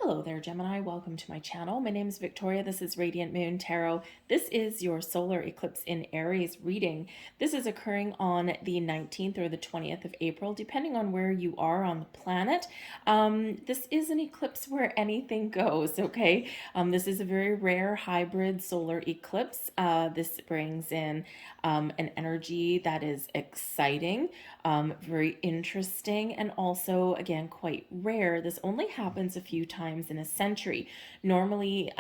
Hello there, Gemini. Welcome to my channel. My name is Victoria. This is Radiant Moon Tarot. This is your solar eclipse in Aries reading. This is occurring on the 19th or the 20th of April, depending on where you are on the planet. This is an eclipse where anything goes, okay? This is a very rare hybrid solar eclipse. This brings in an energy that is exciting, very interesting, and also, again, quite rare. This only happens a few times in a century. Normally,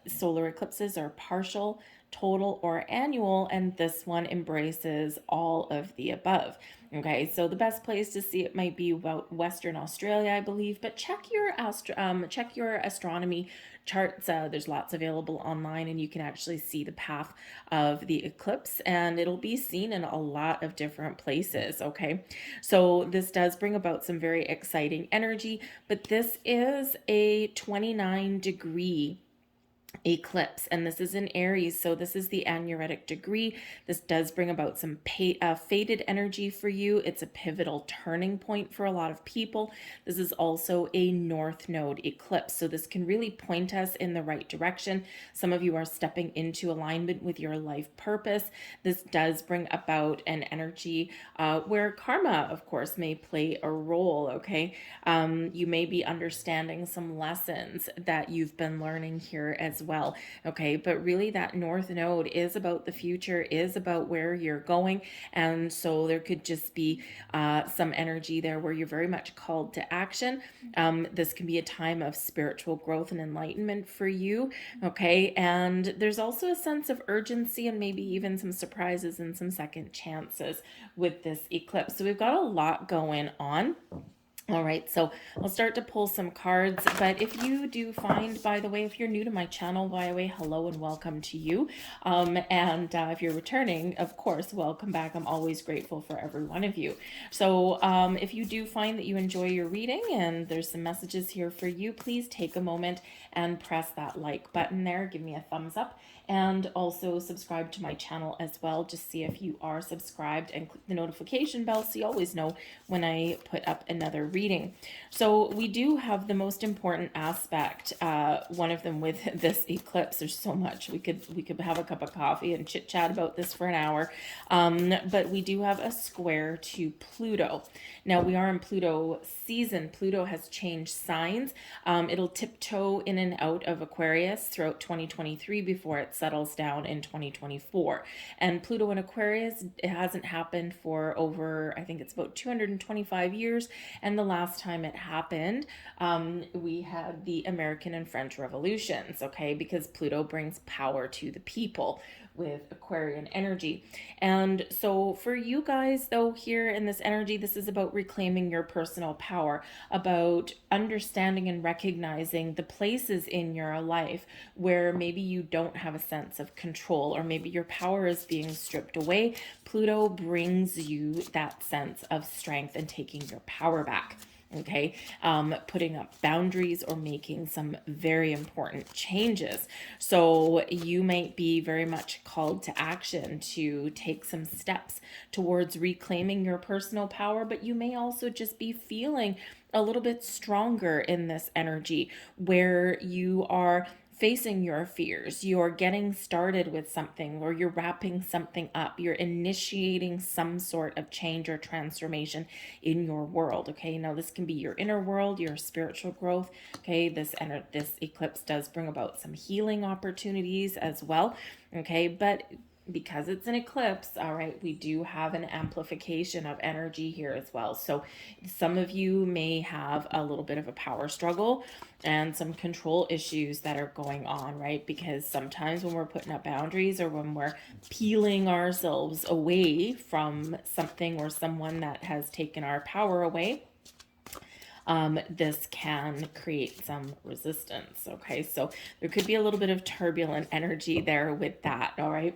solar eclipses are partial, total, or annual, and this one embraces all of the above. Okay, so the best place to see it might be about Western Australia, I believe, but check your astronomy charts. There's lots available online, and you can actually see the path of the eclipse, and it'll be seen in a lot of different places. Okay, so this does bring about some very exciting energy, but this is a 29-degree eclipse, and this is in Aries, so this is the anuretic degree. This does bring about some faded energy for you. It's a pivotal turning point for a lot of people. This is also a north node eclipse, so this can really point us in the right direction. Some of you are stepping into alignment with your life purpose. This does bring about an energy where karma, of course, may play a role. Okay, you may be understanding some lessons that you've been learning here as well. Okay, but really that north node is about the future, is about where you're going, and so there could just be some energy there where you're very much called to action. This can be a time of spiritual growth and enlightenment for you. Okay, and there's also a sense of urgency and maybe even some surprises and some second chances with this eclipse. So we've got a lot going on. All right, so I'll start to pull some cards, but if you do find, by the way, if you're new to my channel, by the way, hello and welcome to you. And if you're returning, of course, welcome back. I'm always grateful for every one of you. So if you do find that you enjoy your reading and there's some messages here for you, please take a moment and press that like button there. Give me a thumbs up, and also subscribe to my channel as well. Just see if you are subscribed and click the notification bell so you always know when I put up another reading. So we do have the most important aspect, one of them with this eclipse. There's so much. We could have a cup of coffee and chit chat about this for an hour. But we do have a square to Pluto. Now we are in Pluto season. Pluto has changed signs. It'll tiptoe in and out of Aquarius throughout 2023 before it settles down in 2024. And Pluto in Aquarius, it hasn't happened for over, I think it's about 225 years. And the last time it happened, we had the American and French revolutions, okay, because Pluto brings power to the people with Aquarian energy. And so for you guys, though, here in this energy, this is about reclaiming your personal power, about understanding and recognizing the places in your life where maybe you don't have a sense of control, or maybe your power is being stripped away. Pluto brings you that sense of strength and taking your power back. Okay, putting up boundaries or making some very important changes. So you might be very much called to action to take some steps towards reclaiming your personal power, but you may also just be feeling a little bit stronger in this energy where you are facing your fears, you're getting started with something, or you're wrapping something up, you're initiating some sort of change or transformation in your world. Okay, now this can be your inner world, your spiritual growth. Okay, this eclipse does bring about some healing opportunities as well. Okay, but because it's an eclipse, all right, we do have an amplification of energy here as well. So some of you may have a little bit of a power struggle and some control issues that are going on, right? Because sometimes when we're putting up boundaries, or when we're peeling ourselves away from something or someone that has taken our power away, this can create some resistance. Okay, so there could be a little bit of turbulent energy there with that. All right.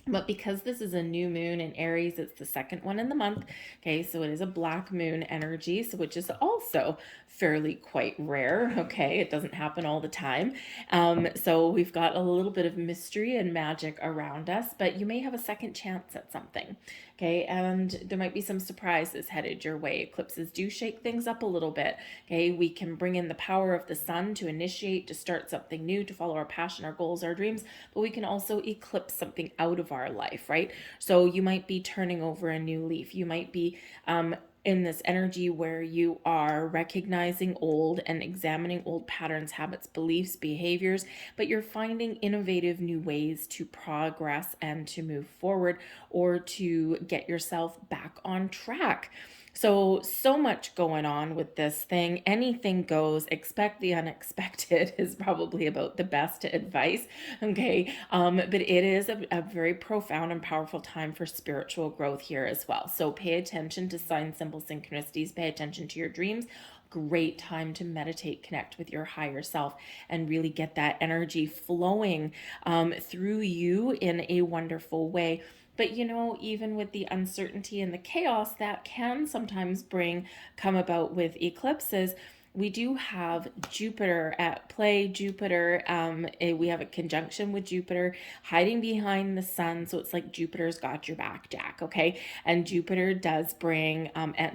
But because this is a new moon in Aries, it's the second one in the month. Okay, so it is a black moon energy, so which is also fairly quite rare. Okay, it doesn't happen all the time. So we've got a little bit of mystery and magic around us, but you may have a second chance at something. Okay, and there might be some surprises headed your way. Eclipses do shake things up a little bit. Okay, we can bring in the power of the sun to initiate, to start something new, to follow our passion, our goals, our dreams, but we can also eclipse something out of our life, right? So you might be turning over a new leaf. You might be in this energy where you are recognizing old and examining old patterns, habits, beliefs, behaviors, but you're finding innovative new ways to progress and to move forward or to get yourself back on track. So much going on with this thing. Anything goes. Expect the unexpected is probably about the best advice. Okay. But it is a very profound and powerful time for spiritual growth here as well. So pay attention to sign, symbol, synchronicities. Pay attention to your dreams. Great time to meditate, connect with your higher self, and really get that energy flowing through you in a wonderful way. But even with the uncertainty and the chaos that can sometimes come about with eclipses, we do have Jupiter at play. We have a conjunction with Jupiter hiding behind the sun. So it's like Jupiter's got your back, Jack. Okay. And Jupiter does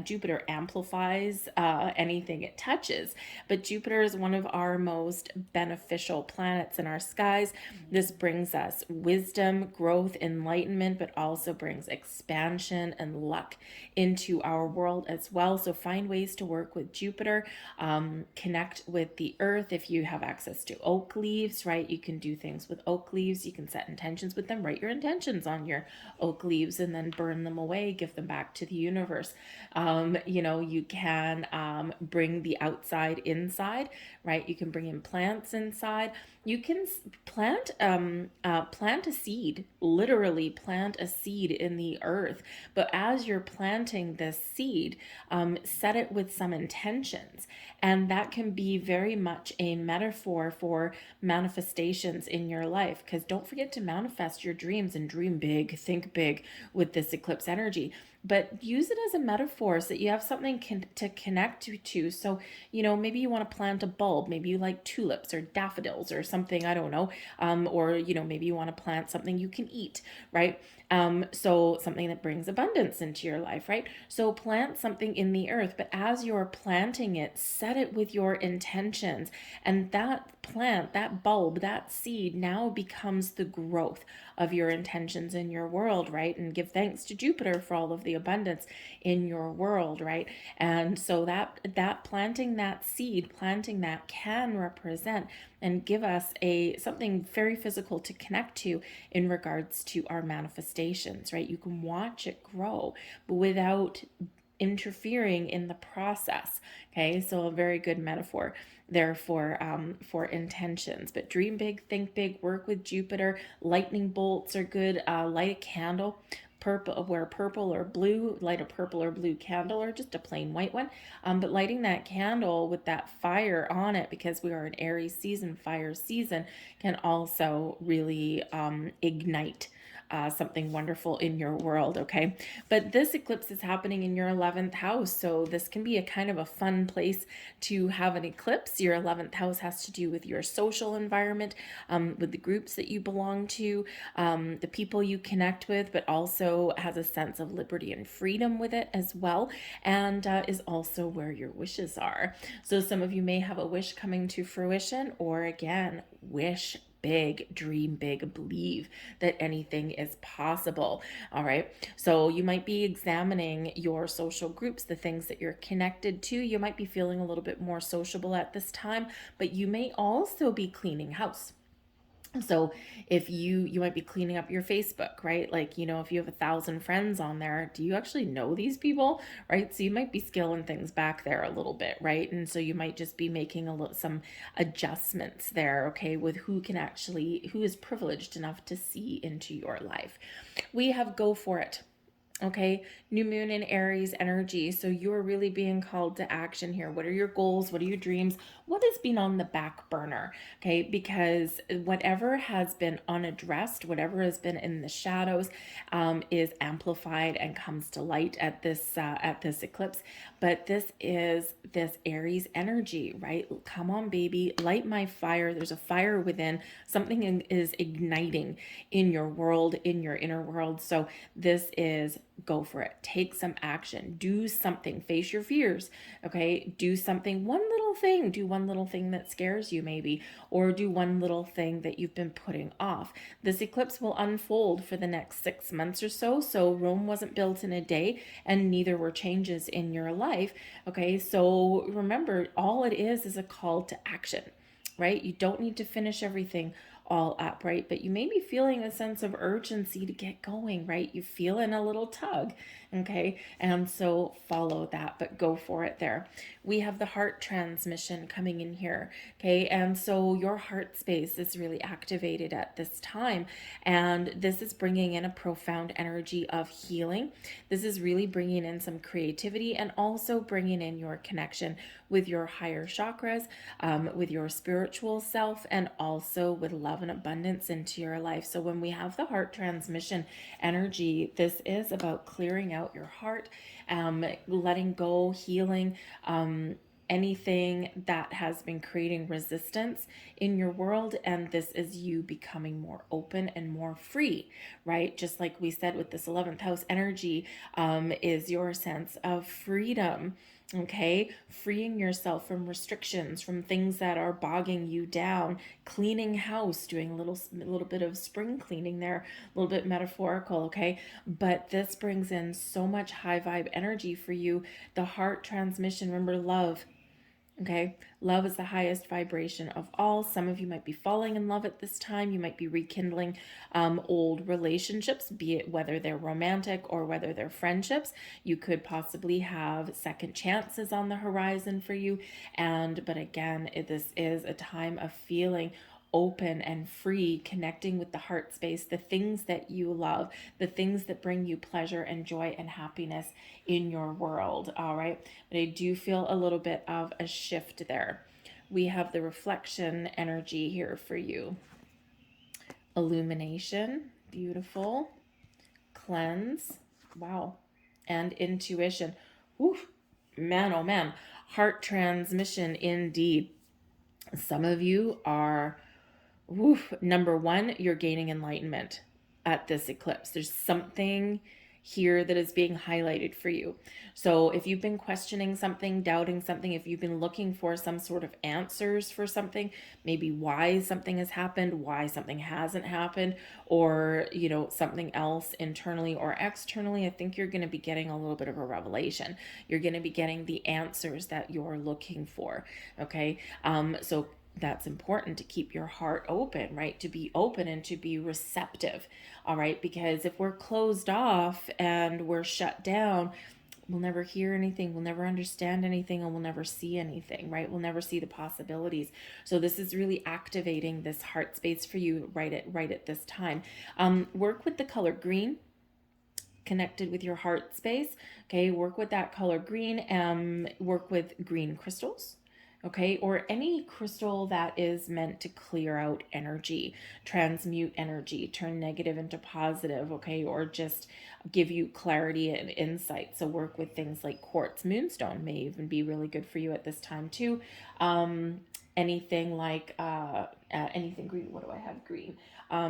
Jupiter amplifies anything it touches. But Jupiter is one of our most beneficial planets in our skies. This brings us wisdom, growth, enlightenment, but also brings expansion and luck into our world as well. So find ways to work with Jupiter. Connect with the earth. If you have access to oak leaves, right, you can do things with oak leaves. You can set intentions with them. Write your intentions on your oak leaves and then burn them away, give them back to the universe. You can bring the outside inside, right? You can bring in plants inside. You can plant a seed, literally plant a seed in the earth. But as you're planting this seed, set it with some intentions. And that can be very much a metaphor for manifestations in your life. Because don't forget to manifest your dreams and dream big, think big with this eclipse energy. But use it as a metaphor so that you have something to connect to. So, maybe you want to plant a bulb. Maybe you like tulips or daffodils or something, I don't know. Or, maybe you want to plant something you can eat, right? So something that brings abundance into your life, right? So plant something in the earth, but as you're planting it, set it with your intentions. And that plant, that bulb, that seed now becomes the growth of your intentions in your world, right? And give thanks to Jupiter for all of the abundance in your world, right? And so that planting that seed, planting that can represent and give us something very physical to connect to in regards to our manifestations, right? You can watch it grow, but without interfering in the process. Okay, so a very good metaphor there for intentions. But dream big, think big, work with Jupiter. Lightning bolts are good. Light a candle. Wear purple or blue, light a purple or blue candle or just a plain white one. But lighting that candle with that fire on it, because we are in Aries season, fire season, can also really ignite something wonderful in your world, okay? But this eclipse is happening in your 11th house, so this can be a kind of a fun place to have an eclipse. Your 11th house has to do with your social environment, with the groups that you belong to, the people you connect with, but also has a sense of liberty and freedom with it as well, and is also where your wishes are. So some of you may have a wish coming to fruition, or again, wish big, dream big, believe that anything is possible. All right. So you might be examining your social groups, the things that you're connected to. You might be feeling a little bit more sociable at this time, but you may also be cleaning house. So if you might be cleaning up your Facebook, right? Like, if you have 1,000 friends on there, do you actually know these people, right? So you might be scaling things back there a little bit, right? And so you might just be making some adjustments there, okay, with who is privileged enough to see into your life. We have go for it. Okay, new moon in Aries energy. So you're really being called to action here. What are your goals? What are your dreams? What has been on the back burner? Okay, because whatever has been unaddressed, whatever has been in the shadows, is amplified and comes to light at this eclipse. But this is this Aries energy, right? Come on, baby, light my fire. There's a fire within. Something is igniting in your world, in your inner world. So this is go for it. Take some action. Do something. Face your fears. Okay. Do something. One little thing. Do one little thing that scares you, maybe, or do one little thing that you've been putting off. This eclipse will unfold for the next 6 months or so. So Rome wasn't built in a day, and neither were changes in your life. Okay. So remember, all it is a call to action, right? You don't need to finish everything all up, right? But you may be feeling a sense of urgency to get going, right? You feel in a little tug, okay? And so follow that, but go for it there. We have the heart transmission coming in here, okay? And so your heart space is really activated at this time. And this is bringing in a profound energy of healing. This is really bringing in some creativity and also bringing in your connection with your higher chakras, with your spiritual self, and also with love and abundance into your life. So when we have the heart transmission energy, this is about clearing out your heart, letting go, healing, anything that has been creating resistance in your world. And this is you becoming more open and more free, right? Just like we said with this 11th house energy, is your sense of freedom. Okay, freeing yourself from restrictions, from things that are bogging you down, cleaning house, doing a little bit of spring cleaning there, a little bit metaphorical, okay? But this brings in so much high vibe energy for you. The heart transmission, remember love. Okay, love is the highest vibration of all. Some of you might be falling in love at this time. You might be rekindling old relationships, be it whether they're romantic or whether they're friendships. You could possibly have second chances on the horizon for you. But again, this is a time of feeling open and free, connecting with the heart space, the things that you love, the things that bring you pleasure and joy and happiness in your world. All right. But I do feel a little bit of a shift there. We have the reflection energy here for you. Illumination, beautiful. Cleanse, wow. And intuition. Oof, man, oh man. Heart transmission, indeed. Some of you are number one, you're gaining enlightenment at this eclipse. There's something here that is being highlighted for you. So if you've been questioning something, doubting something, if you've been looking for some sort of answers for something, maybe why something has happened, why something hasn't happened, or, something else internally or externally, I think you're going to be getting a little bit of a revelation. You're going to be getting the answers that you're looking for. Okay. So that's important to keep your heart open, right? To be open and to be receptive. All right. Because if we're closed off and we're shut down, we'll never hear anything, we'll never understand anything, and we'll never see anything, right? We'll never see the possibilities. So this is really activating this heart space for you right at this time. Work with the color green, connected with your heart space. Okay, work with that color green. Work with green crystals. Okay, or any crystal that is meant to clear out energy, transmute energy, turn negative into positive, okay, or just give you clarity and insight. So work with things like quartz. Moonstone may even be really good for you at this time too. Anything like anything green. What do I have green?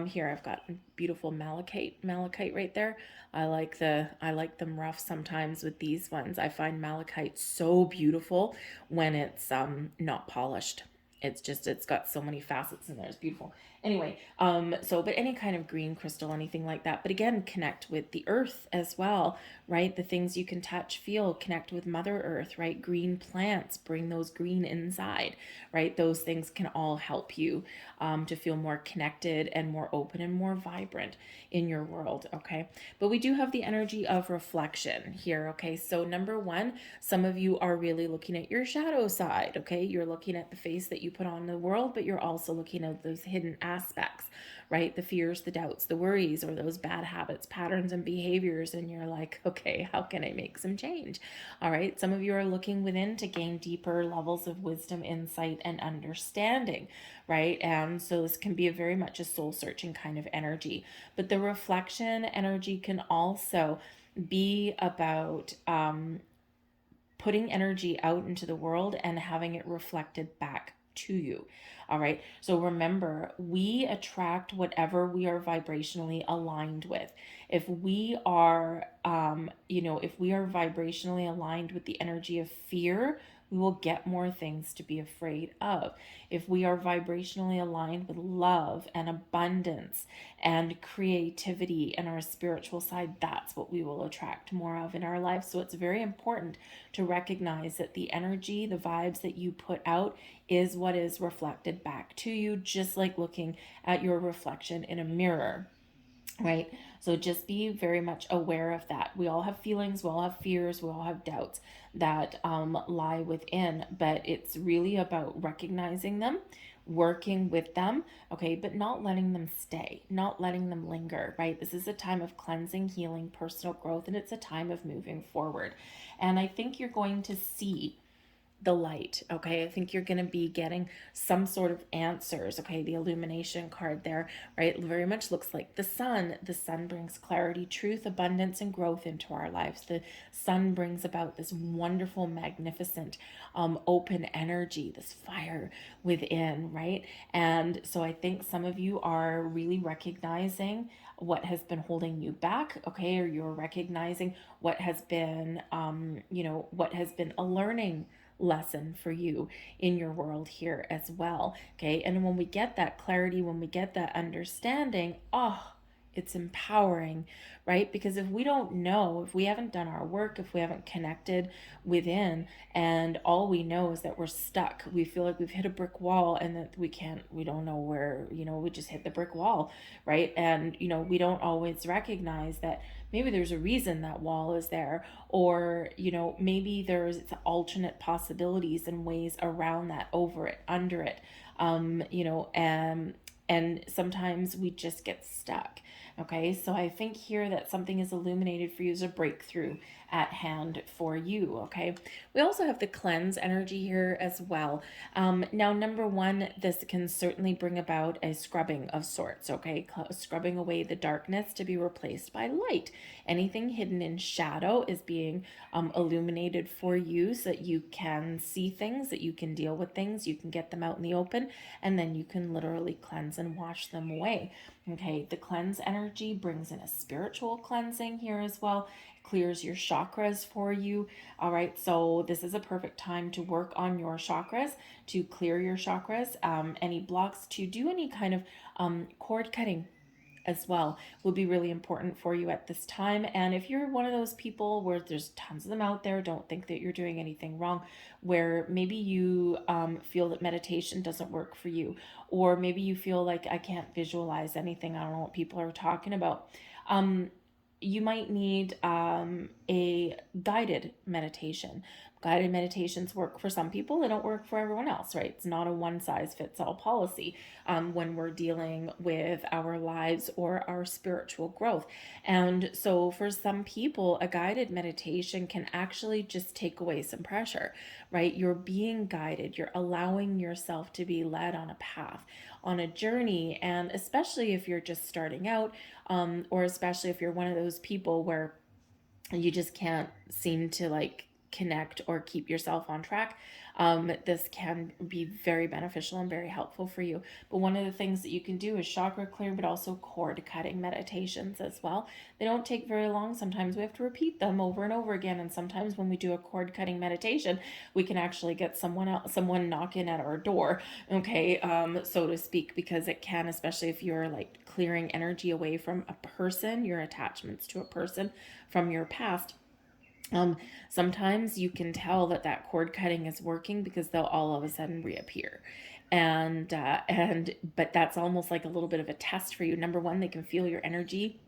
Here I've got beautiful malachite right there. I like them rough sometimes with these ones. I find malachite so beautiful when it's not polished. It's got so many facets in there. It's beautiful. Anyway, but any kind of green crystal, anything like that. But again, connect with the earth as well, right? The things you can touch, feel, connect with Mother Earth, right? Green plants, bring those green inside, right? Those things can all help you to feel more connected and more open and more vibrant in your world, okay? But we do have the energy of reflection here, okay? So number one, some of you are really looking at your shadow side, okay? You're looking at the face that you put on the world, but you're also looking at those hidden aspects, right? The fears, the doubts, the worries, or those bad habits, patterns, and behaviors. And you're like, okay, how can I make some change? All right. Some of you are looking within to gain deeper levels of wisdom, insight, and understanding, right? And so this can be a very much a soul searching kind of energy. But the reflection energy can also be about putting energy out into the world and having it reflected back to you. All right. So remember, we attract whatever we are vibrationally aligned with. If we are, if we are vibrationally aligned with the energy of fear, we will get more things to be afraid of. If we are vibrationally aligned with love and abundance and creativity and our spiritual side, that's what we will attract more of in our life. So it's very important to recognize that the energy, the vibes that you put out is what is reflected back to you, just like looking at your reflection in a mirror. Right? So just be very much aware of that. We all have feelings, we all have fears, we all have doubts that lie within, but it's really about recognizing them, working with them, okay, but not letting them stay, not letting them linger, right? This is a time of cleansing, healing, personal growth, and it's a time of moving forward. And I think you're going to see the light. Okay, I think you're going to be getting some sort of answers. Okay, the illumination card there, right, very much looks like the sun. The sun brings clarity, truth, abundance, and growth into our lives. The sun brings about this wonderful, magnificent, open energy, this fire within, right? And so I think some of you are really recognizing what has been holding you back, okay, or you're recognizing what has been, what has been a learning lesson for you in your world here as well. Okay. And when we get that clarity, when we get that understanding, it's empowering, right? Because if we don't know, if we haven't done our work, if we haven't connected within, and all we know is that we're stuck, we feel like we've hit a brick wall and that we don't know where, we just hit the brick wall, right? And, we don't always recognize that maybe there's a reason that wall is there, or, maybe there's alternate possibilities and ways around that, over it, under it, and sometimes we just get stuck. Okay, so I think here that something is illuminated for you as a breakthrough at hand for you. Okay, we also have the cleanse energy here as well. Now, number one, this can certainly bring about a scrubbing of sorts. Okay, scrubbing away the darkness to be replaced by light. Anything hidden in shadow is being illuminated for you, so that you can see things, that you can deal with things, you can get them out in the open, and then you can literally cleanse and wash them away. Okay, the cleanse energy brings in a spiritual cleansing here as well. It clears your chakras for you. All right, so this is a perfect time to work on your chakras, to clear your chakras, any blocks, to do any kind of cord cutting as well will be really important for you at this time. And if you're one of those people where there's tons of them out there, don't think that you're doing anything wrong, where maybe you feel that meditation doesn't work for you, or maybe you feel like I can't visualize anything, I don't know what people are talking about. You might need a guided meditation. Guided meditations work for some people, they don't work for everyone else, right? It's not a one size fits all policy when we're dealing with our lives or our spiritual growth. And so for some people, a guided meditation can actually just take away some pressure, right? You're being guided, you're allowing yourself to be led on a path, on a journey. And especially if you're just starting out, or especially if you're one of those people where you just can't seem to connect or keep yourself on track, this can be very beneficial and very helpful for you. But one of the things that you can do is chakra clearing, but also cord cutting meditations as well. They don't take very long. Sometimes we have to repeat them over and over again. And sometimes when we do a cord cutting meditation, we can actually get someone knocking at our door, okay, so to speak, because it can, especially if you're clearing energy away from a person, your attachments to a person from your past. Sometimes you can tell that cord cutting is working because they'll all of a sudden reappear. But that's almost like a little bit of a test for you. Number one, they can feel your energy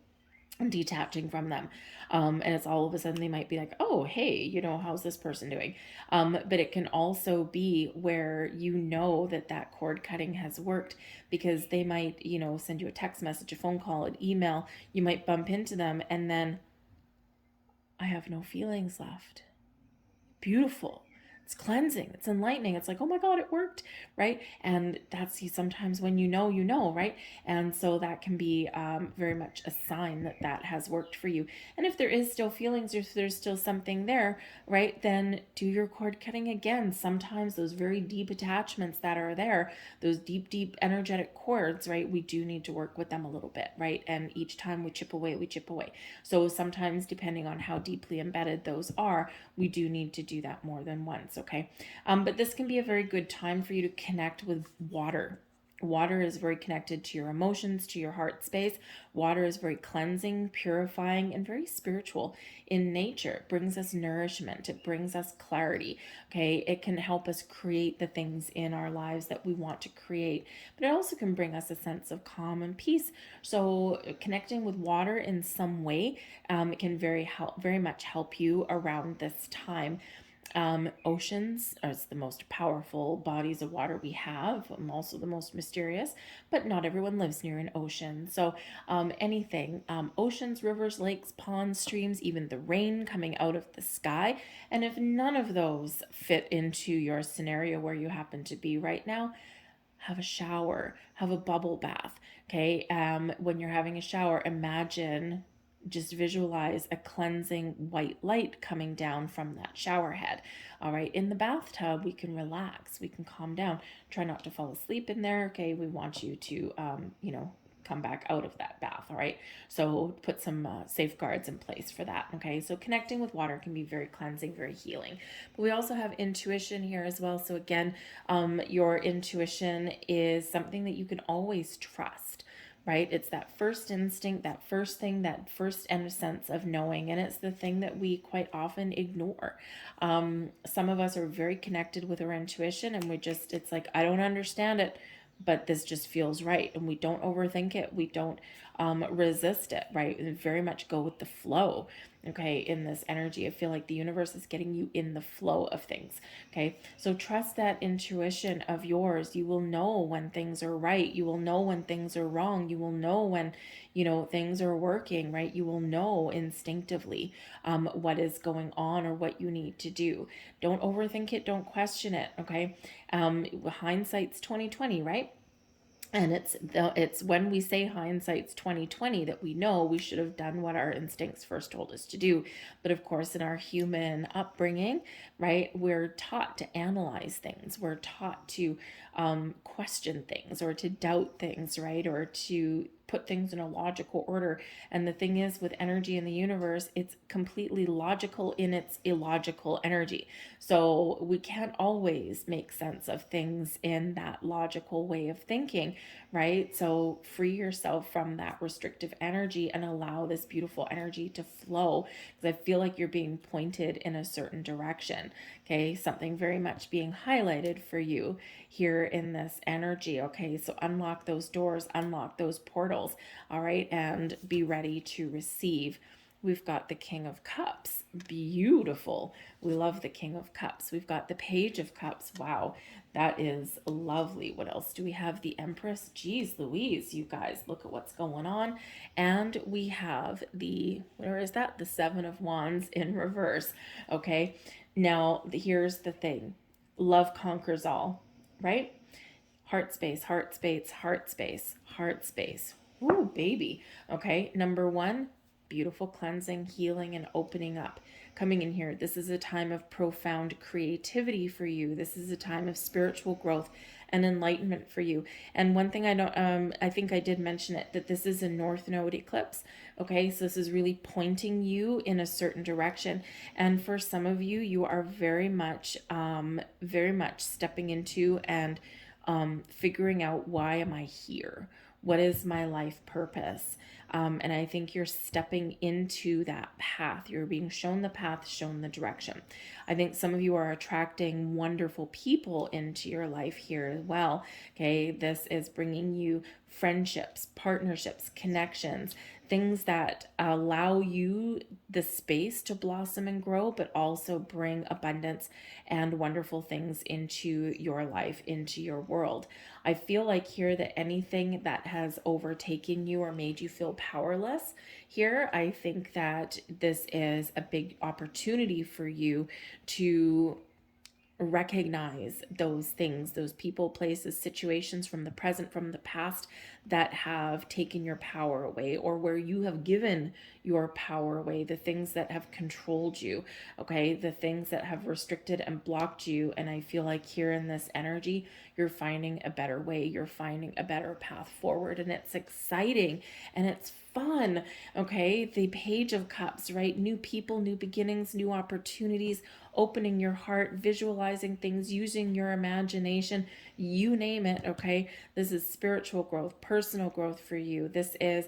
detaching from them. And it's all of a sudden they might be like, oh, hey, how's this person doing? But it can also be where that cord cutting has worked, because they might, send you a text message, a phone call, an email. You might bump into them, and then I have no feelings left. Beautiful. It's cleansing. It's enlightening. It's like, oh my God, it worked, right? And that's sometimes when right? And so that can be very much a sign that has worked for you. And if there is still feelings, or if there's still something there, right, then do your cord cutting again. Sometimes those very deep attachments that are there, those deep, deep energetic cords, right, we do need to work with them a little bit, right? And each time we chip away, we chip away. So sometimes, depending on how deeply embedded those are, we do need to do that more than once, okay? But this can be a very good time for you to connect with water. Water is very connected to your emotions, to your heart space. Water is very cleansing, purifying, and very spiritual in nature. It brings us nourishment. It brings us clarity. Okay. It can help us create the things in our lives that we want to create, but it also can bring us a sense of calm and peace. So connecting with water in some way, it can very much help you around this time. Oceans are the most powerful bodies of water we have, also the most mysterious, but not everyone lives near an ocean. So anything, oceans, rivers, lakes, ponds, streams, even the rain coming out of the sky. And if none of those fit into your scenario where you happen to be right now, have a shower, have a bubble bath. Okay. When you're having a shower, just visualize a cleansing white light coming down from that shower head. All right. In the bathtub, we can relax, we can calm down, try not to fall asleep in there. Okay. We want you to, come back out of that bath. All right. So put some safeguards in place for that. Okay. So connecting with water can be very cleansing, very healing. But we also have intuition here as well. So again, your intuition is something that you can always trust, right? It's that first instinct, that first thing, that first sense of knowing. And it's the thing that we quite often ignore. Some of us are very connected with our intuition, and it's like, I don't understand it, but this just feels right. And we don't overthink it. We don't resist it, right? And very much go with the flow. Okay. In this energy, I feel like the universe is getting you in the flow of things. Okay. So trust that intuition of yours. You will know when things are right. You will know when things are wrong. You will know when, things are working, right? You will know instinctively what is going on or what you need to do. Don't overthink it. Don't question it. Okay. Hindsight's 2020, right? And it's when we say hindsight's 2020 that we know we should have done what our instincts first told us to do. But of course, in our human upbringing, right, we're taught to analyze things. We're taught to question things, or to doubt things, right, or to put things in a logical order. And the thing is, with energy in the universe, it's completely logical in its illogical energy. So we can't always make sense of things in that logical way of thinking, right? So free yourself from that restrictive energy and allow this beautiful energy to flow, because I feel like you're being pointed in a certain direction. Okay, something very much being highlighted for you here in this energy. Okay, so unlock those doors, unlock those portals. All right, and be ready to receive. We've got the King of Cups. Beautiful. We love the King of Cups. We've got the Page of Cups. Wow, that is lovely. What else do we have? The Empress. Geez Louise, you guys, look at what's going on. And we have where is that? The Seven of Wands in reverse. Okay, now here's the thing. Love conquers all, right? Heart space, heart space, heart space, heart space. Ooh, baby. Okay, number one, beautiful cleansing, healing, and opening up. Coming in here, this is a time of profound creativity for you. This is a time of spiritual growth and enlightenment for you. And one thing I think I did mention it, that this is a North Node eclipse. Okay, so this is really pointing you in a certain direction. And for some of you, you are very much stepping into and figuring out, why am I here? What is my life purpose? And I think you're stepping into that path. You're being shown the path, shown the direction. I think some of you are attracting wonderful people into your life here as well. Okay, this is bringing you friendships, partnerships, connections. things that allow you the space to blossom and grow, but also bring abundance and wonderful things into your life, into your world. I feel like here that anything that has overtaken you or made you feel powerless, here, I think that this is a big opportunity for you to recognize those things, those people, places, situations from the present, from the past that have taken your power away, or where you have given your power away, the things that have controlled you, okay, the things that have restricted and blocked you. And I feel like here in this energy, you're finding a better way, you're finding a better path forward, and it's exciting and it's fun. Okay, the Page of Cups, right? New people, new beginnings, new opportunities, opening your heart, visualizing things, using your imagination, you name it. Okay, this is spiritual growth, personal growth for you. This is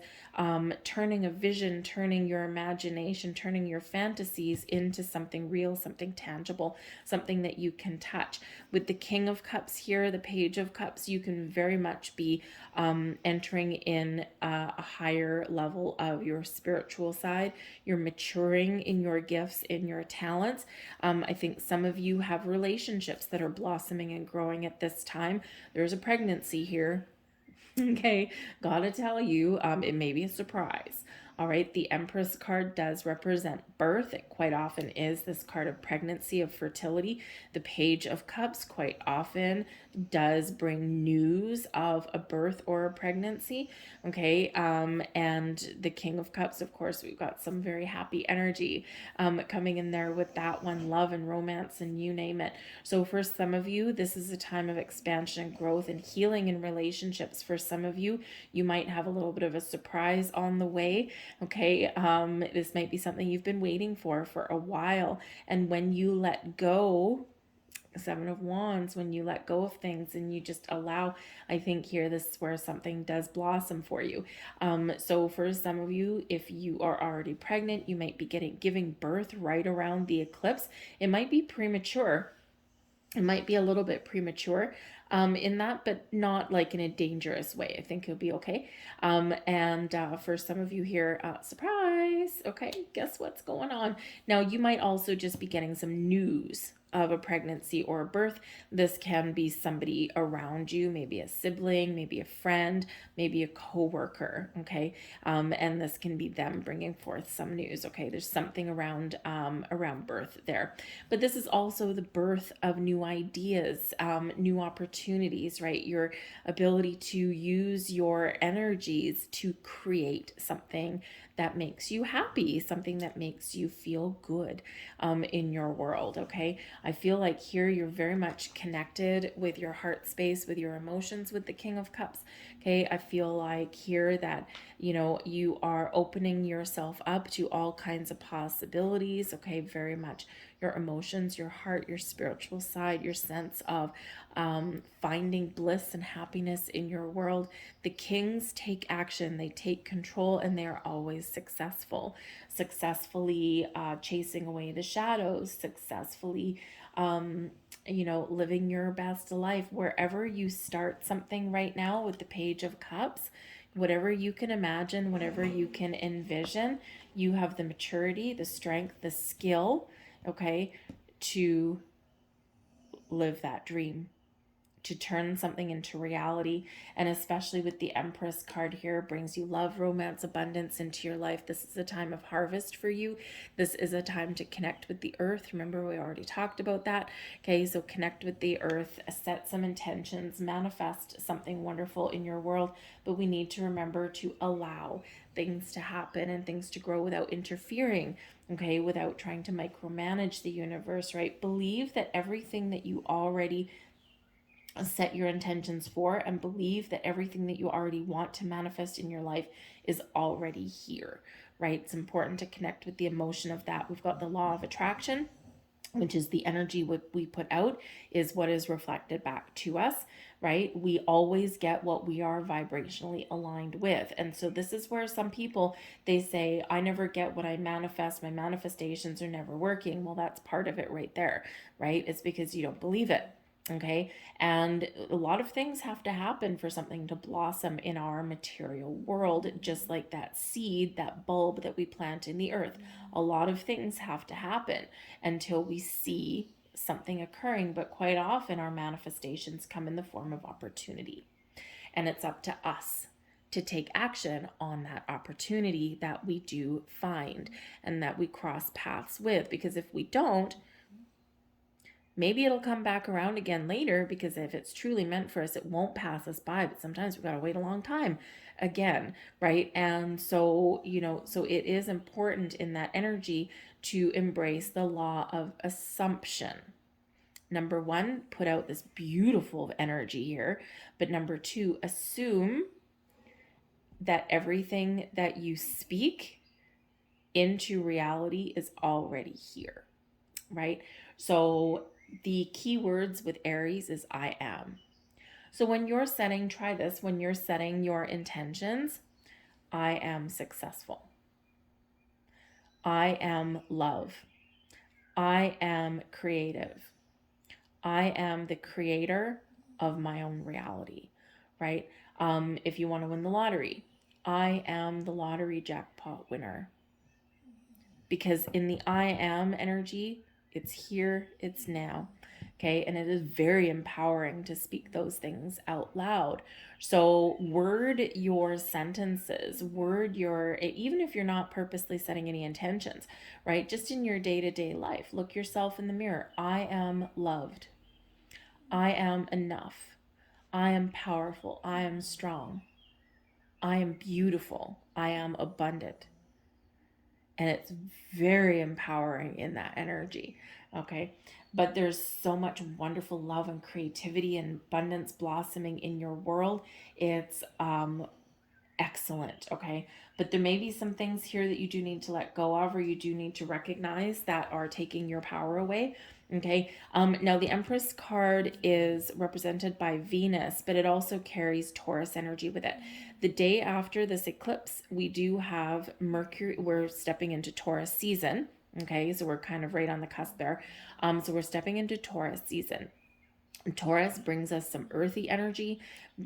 turning a vision, turning your imagination, turning your fantasies into something real, something tangible, something that you can touch. With the King of Cups here, the Page of Cups, you can very much be entering in a higher level of your spiritual side. You're maturing in your gifts, in your talents. I think some of you have relationships that are blossoming and growing at this time. There's a pregnancy here. Okay, gotta tell you, it may be a surprise. All right, the Empress card does represent birth. It quite often is this card of pregnancy, of fertility. The Page of Cups quite often does bring news of a birth or a pregnancy. Okay, and the King of Cups, of course, we've got some very happy energy coming in there with that one, love and romance and you name it. So for some of you, this is a time of expansion and growth and healing in relationships. For some of you, you might have a little bit of a surprise on the way. Okay, this might be something you've been waiting for a while. And when you let go, Seven of Wands, when you let go of things and you just allow, I think here this is where something does blossom for you. So for some of you, if you are already pregnant, you might be giving birth right around the eclipse. It might be premature. It might be a little bit premature in that, but not like in a dangerous way. I think it'll be okay. And for some of you here, surprise. Okay, guess what's going on? Now, you might also just be getting some news of a pregnancy or a birth. This can be somebody around you, maybe a sibling, maybe a friend, maybe a coworker. Okay, and this can be them bringing forth some news. Okay, there's something around birth there, but this is also the birth of new ideas, new opportunities. Right, your ability to use your energies to create something that makes you happy, something that makes you feel good in your world. Okay, I feel like here you're very much connected with your heart space, with your emotions, with the King of Cups. Okay, I feel like here that you are opening yourself up to all kinds of possibilities. Okay, very much your emotions, your heart, your spiritual side, your sense of finding bliss and happiness in your world. The kings take action, they take control, and they are always successfully chasing away the shadows, successfully living your best life. Wherever you start something right now with the Page of Cups, whatever you can imagine, whatever you can envision, you have the maturity, the strength, the skill, okay, to live that dream, to turn something into reality. And especially with the Empress card here, brings you love, romance, abundance into your life. This is a time of harvest for you. This is a time to connect with the earth. Remember, we already talked about that. Okay, so connect with the earth, set some intentions, manifest something wonderful in your world. But we need to remember to allow things to happen and things to grow without interfering, okay, without trying to micromanage the universe, right? Believe that everything that you already set your intentions for, and believe that everything that you already want to manifest in your life is already here, right? It's important to connect with the emotion of that. We've got the law of attraction, which is the energy what we put out is what is reflected back to us, right? We always get what we are vibrationally aligned with. And so this is where some people, they say, I never get what I manifest. My manifestations are never working. Well, that's part of it right there, right? It's because you don't believe it. Okay. And a lot of things have to happen for something to blossom in our material world, just like that seed, that bulb that we plant in the earth. A lot of things have to happen until we see something occurring. But quite often, our manifestations come in the form of opportunity. And it's up to us to take action on that opportunity that we do find and that we cross paths with. Because if we don't, maybe it'll come back around again later, because if it's truly meant for us, it won't pass us by. But sometimes we've got to wait a long time again, right? And so, so it is important in that energy to embrace the law of assumption. Number one, put out this beautiful energy here. But number two, assume that everything that you speak into reality is already here, right? So the keywords with Aries is I am. So when you're setting, try this, when you're setting your intentions, I am successful. I am love. I am creative. I am the creator of my own reality, right? If you want to win the lottery, I am the lottery jackpot winner. Because in the I am energy, it's here, it's now. Okay, and it is very empowering to speak those things out loud. So, word your sentences, word your, even if you're not purposely setting any intentions, right? Just in your day to day life, look yourself in the mirror. I am loved. I am enough. I am powerful. I am strong. I am beautiful. I am abundant. And it's very empowering in that energy. Okay. But there's so much wonderful love and creativity and abundance blossoming in your world. It's excellent. Okay. But there may be some things here that you do need to let go of, or you do need to recognize that are taking your power away. Okay. Now the Empress card is represented by Venus, but it also carries Taurus energy with it. The day after this eclipse, we do have Mercury. We're stepping into Taurus season. Okay. So we're kind of right on the cusp there. So we're stepping into Taurus season. Taurus brings us some earthy energy,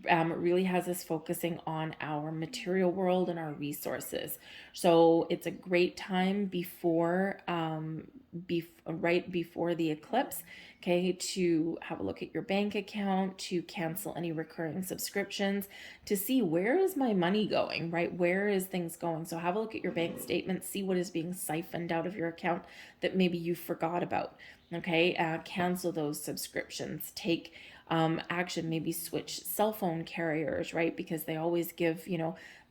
really has us focusing on our material world and our resources. So it's a great time before, right before the eclipse, okay, to have a look at your bank account, to cancel any recurring subscriptions, to see where is my money going, right? Where is things going? So have a look at your bank statement, see what is being siphoned out of your account that maybe you forgot about. Okay, cancel those subscriptions, take action, maybe switch cell phone carriers, right? Because they always give,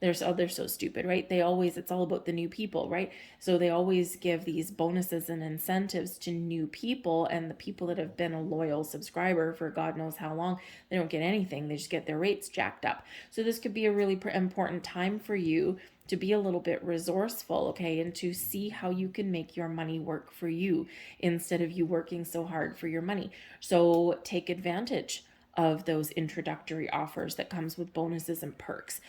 they're so stupid, right? It's all about the new people, right? So they always give these bonuses and incentives to new people, and the people that have been a loyal subscriber for God knows how long, they don't get anything. They just get their rates jacked up. So this could be a really important time for you to be a little bit resourceful, okay, and to see how you can make your money work for you instead of you working so hard for your money. So take advantage of those introductory offers that comes with bonuses and perks.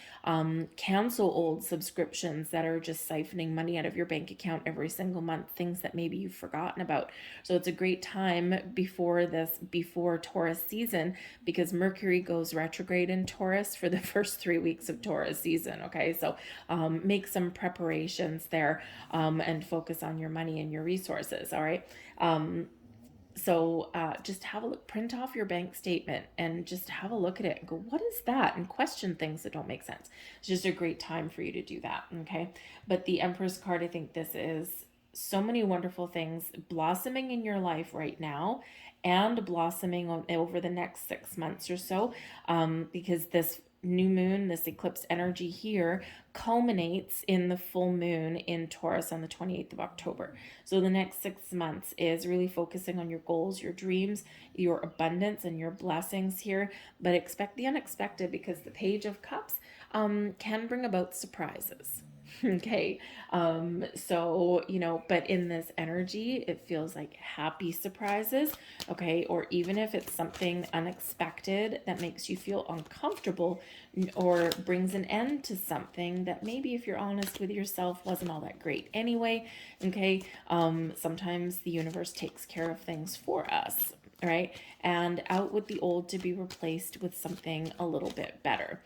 Cancel old subscriptions that are just siphoning money out of your bank account every single month, things that maybe you've forgotten about. So it's a great time before Taurus season, because Mercury goes retrograde in Taurus for the first 3 weeks of Taurus season. Okay, so make some preparations there, and focus on your money and your resources. All right. So just have a look, print off your bank statement and just have a look at it and go, what is that? And question things that don't make sense. It's just a great time for you to do that. Okay. But the Empress card, I think this is so many wonderful things blossoming in your life right now and blossoming over the next 6 months or so, because this new moon, this eclipse energy here, culminates in the full moon in Taurus on the 28th of October. So the next 6 months is really focusing on your goals, your dreams, your abundance, and your blessings here. But expect the unexpected, because the Page of Cups can bring about surprises. Okay. So, but in this energy, it feels like happy surprises. Okay. Or even if it's something unexpected that makes you feel uncomfortable or brings an end to something that maybe, if you're honest with yourself, wasn't all that great anyway. Okay. Sometimes the universe takes care of things for us. right? And out with the old to be replaced with something a little bit better.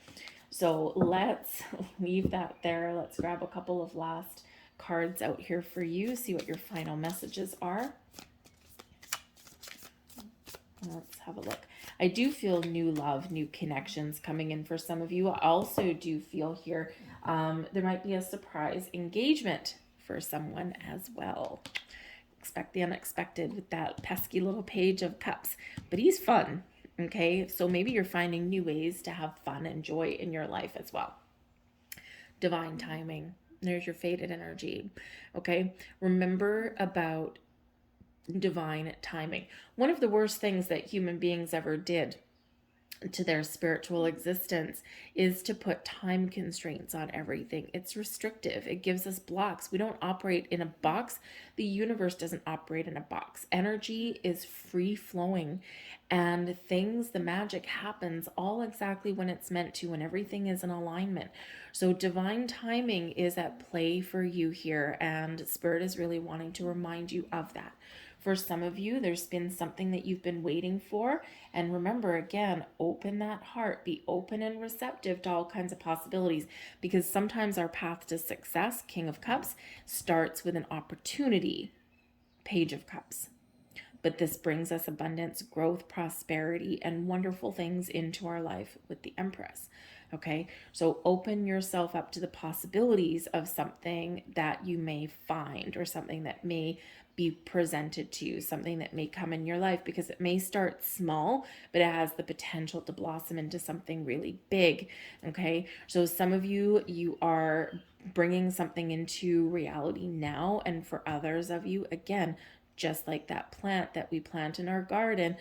So let's leave that there. Let's grab a couple of last cards out here for you, see what your final messages are. Let's have a look. I do feel new love, new connections coming in for some of you. I also do feel here there might be a surprise engagement for someone as well. Expect the unexpected with that pesky little Page of Cups. But he's fun, okay? So maybe you're finding new ways to have fun and joy in your life as well. Divine timing. There's your fated energy, okay? Remember about divine timing. One of the worst things that human beings ever did to their spiritual existence is to put time constraints on everything. It's restrictive. It gives us blocks. We don't operate in a box. The universe doesn't operate in a box. Energy is free flowing, and things, the magic happens all exactly when it's meant to, when everything is in alignment. So divine timing is at play for you here, and Spirit is really wanting to remind you of that. For some of you, there's been something that you've been waiting for. And remember, again, open that heart. Be open and receptive to all kinds of possibilities. Because sometimes our path to success, King of Cups, starts with an opportunity, Page of Cups. But this brings us abundance, growth, prosperity, and wonderful things into our life with the Empress. Okay, so open yourself up to the possibilities of something that you may find, or something that may be presented to you, something that may come in your life, because it may start small, but it has the potential to blossom into something really big. Okay, so some of you, you are bringing something into reality now, and for others of you, again, just like that plant that we plant in our garden,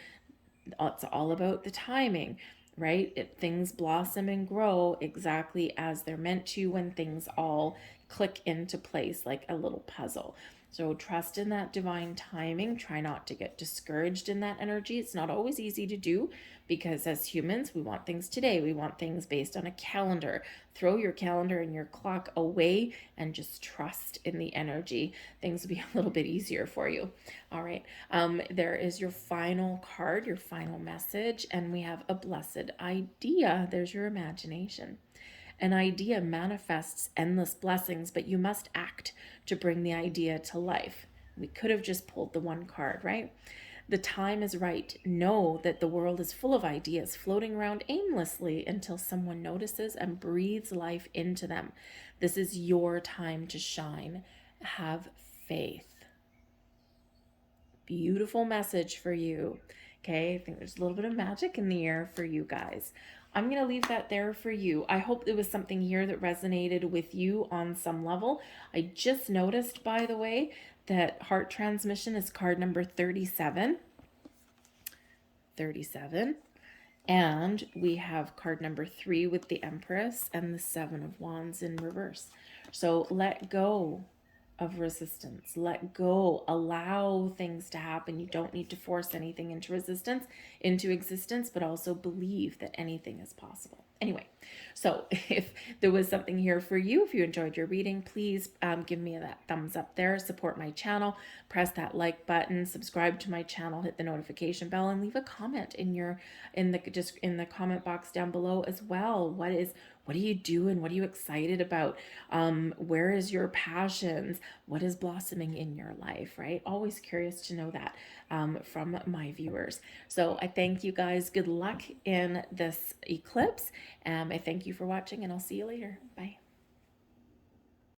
it's all about the timing, right? Things blossom and grow exactly as they're meant to, when things all click into place like a little puzzle. So trust in that divine timing. Try not to get discouraged in that energy. It's not always easy to do, because as humans, we want things today. We want things based on a calendar. Throw your calendar and your clock away and just trust in the energy. Things will be a little bit easier for you. All right. There is your final card, your final message, and we have a blessed idea. There's your imagination. An idea manifests endless blessings, but you must act to bring the idea to life. We could have just pulled the one card, right? The time is right. Know that the world is full of ideas floating around aimlessly until someone notices and breathes life into them. This is your time to shine. Have faith. Beautiful message for you. Okay, I think there's a little bit of magic in the air for you guys. I'm going to leave that there for you. I hope there was something here that resonated with you on some level. I just noticed, by the way, that heart transmission is card number 37. 37. And we have card number 3 with the Empress and the 7 of Wands in reverse. So let go of resistance. Let go. Allow things to happen. You don't need to force anything into existence, but also believe that anything is possible. Anyway, so if there was something here for you, if you enjoyed your reading, please give me that thumbs up there. Support my channel. Press that like button. Subscribe to my channel. Hit the notification bell and leave a comment in the comment box down below as well. What are you doing? What are you excited about? Where is your passions? What is blossoming in your life, right? Always curious to know that from my viewers. So I thank you guys. Good luck in this eclipse. I thank you for watching, and I'll see you later. Bye.